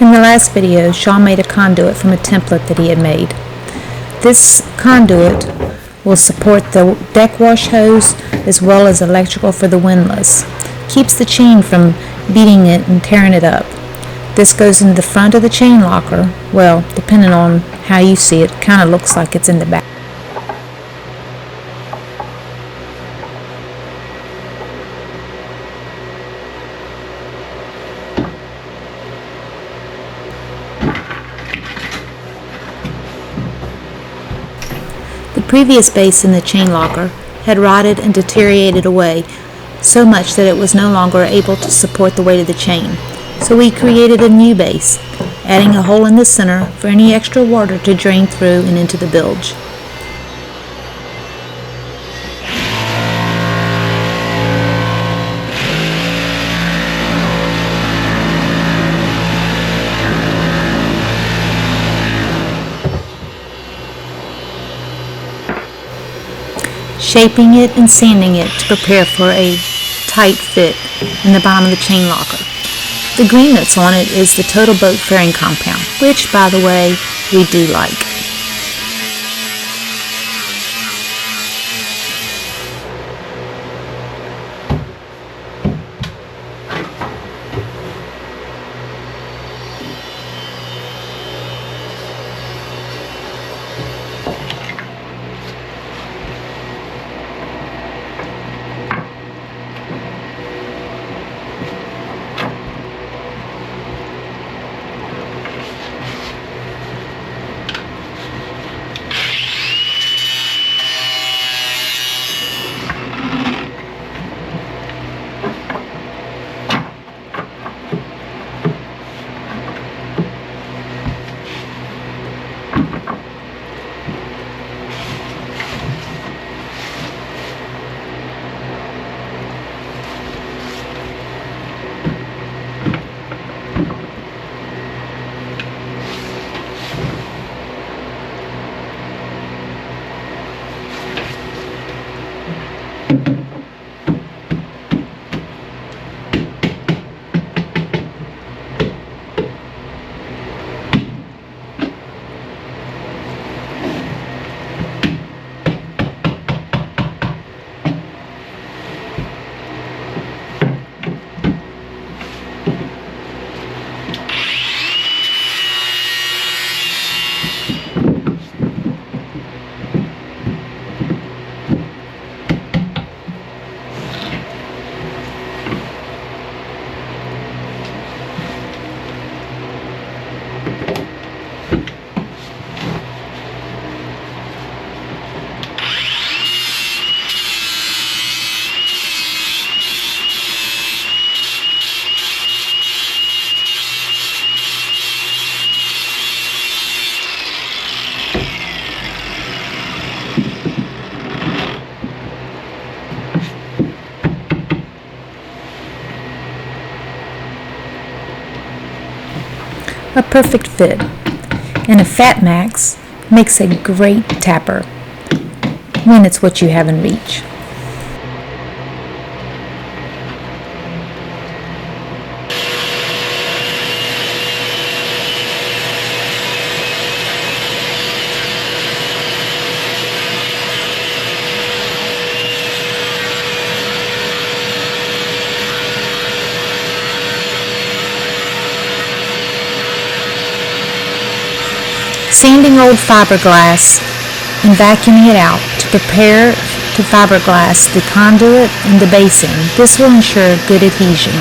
In the last video, Sean made a conduit from a template that he had made. This conduit will support the deck wash hose as well as electrical for the windlass. Keeps the chain from beating it and tearing it up. This goes in the front of the chain locker. Well, depending on how you see it, kind of looks like it's in the back. The previous base in the chain locker had rotted and deteriorated away so much that it was no longer able to support the weight of the chain. So we created a new base, adding a hole in the center for any extra water to drain through and into the bilge. Shaping it and sanding it to prepare for a tight fit in the bottom of the chain locker. The green that's on it is the total boat fairing compound, which, by the way, we do like. A perfect fit, and a Fat Max makes a great tapper when it's what you have in reach. Sanding old fiberglass and vacuuming it out to prepare to fiberglass the conduit and the basing. This will ensure good adhesion.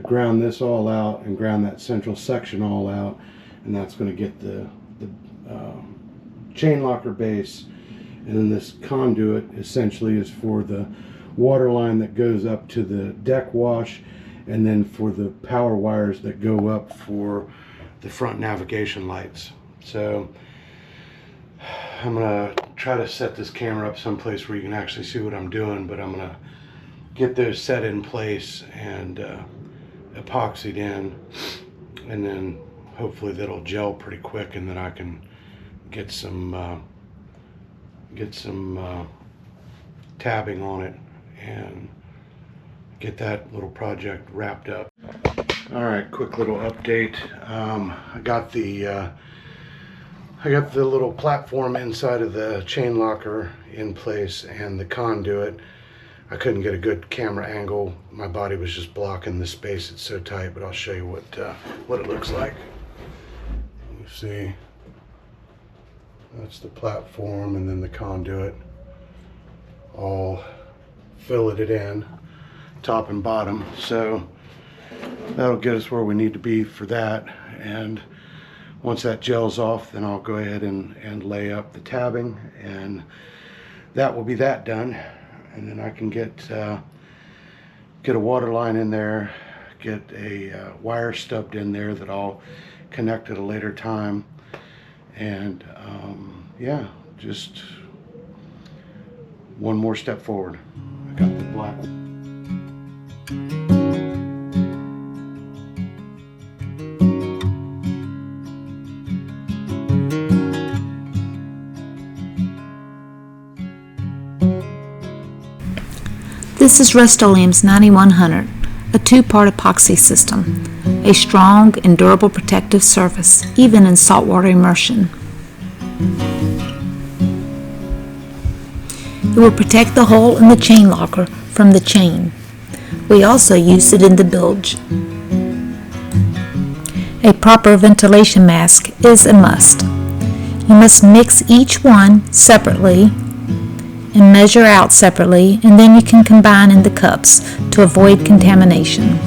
ground this all out and ground that central section all out, and that's going to get the chain locker base. And then this conduit essentially is for the water line that goes up to the deck wash, and then for the power wires that go up for the front navigation lights. So I'm gonna try to set this camera up someplace where you can actually see what I'm doing, but I'm gonna get those set in place and epoxied in, and then hopefully that'll gel pretty quick, and then I can get some tabbing on it and get that little project wrapped up. All right, quick little update. I got the little platform inside of the chain locker in place and the conduit. I couldn't get a good camera angle. My body was just blocking the space. It's so tight, but I'll show you what it looks like. You see, that's the platform, and then the conduit all filleted in, top and bottom. So that'll get us where we need to be for that. And once that gels off, then I'll go ahead and lay up the tabbing, and that will be that done. And then I can get a water line in there, get a wire stubbed in there that I'll connect at a later time, and yeah, just one more step forward. I got the black. This is Rust-Oleum's 9100, a two-part epoxy system, a strong and durable protective surface, even in saltwater immersion. It will protect the hole in the chain locker from the chain. We also use it in the bilge. A proper ventilation mask is a must. You must mix each one separately and measure out separately, and then you can combine in the cups to avoid contamination.